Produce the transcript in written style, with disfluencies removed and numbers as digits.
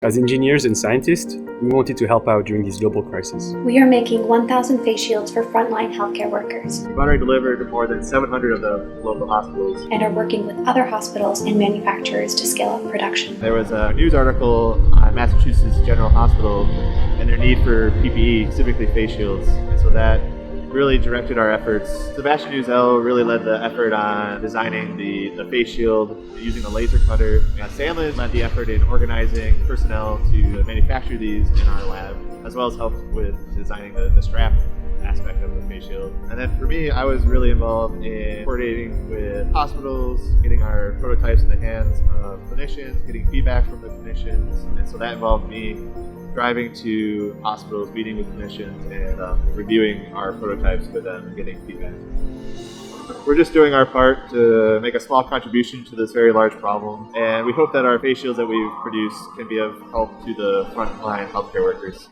As engineers and scientists, we wanted to help out during this global crisis. We are making 1,000 face shields for frontline healthcare workers. We've already delivered more than 700 of them to local hospitals. And are working with other hospitals and manufacturers to scale up production. There was a news article on Massachusetts General Hospital and their need for PPE, specifically face shields. And so that really directed our efforts. Sebastian Uzel really led the effort on designing the face shield using a laser cutter. Sandlin led the effort in organizing personnel to manufacture these in our lab, as well as helped with designing the strap aspect of the face shield. And then for me, I was really involved in coordinating with hospitals, getting our prototypes in the hands of clinicians, getting feedback from the clinicians. And so that involved me driving to hospitals, meeting with clinicians, and reviewing our prototypes with them and getting feedback. We're just doing our part to make a small contribution to this very large problem, and we hope that our face shields that we've produced can be of help to the frontline healthcare workers.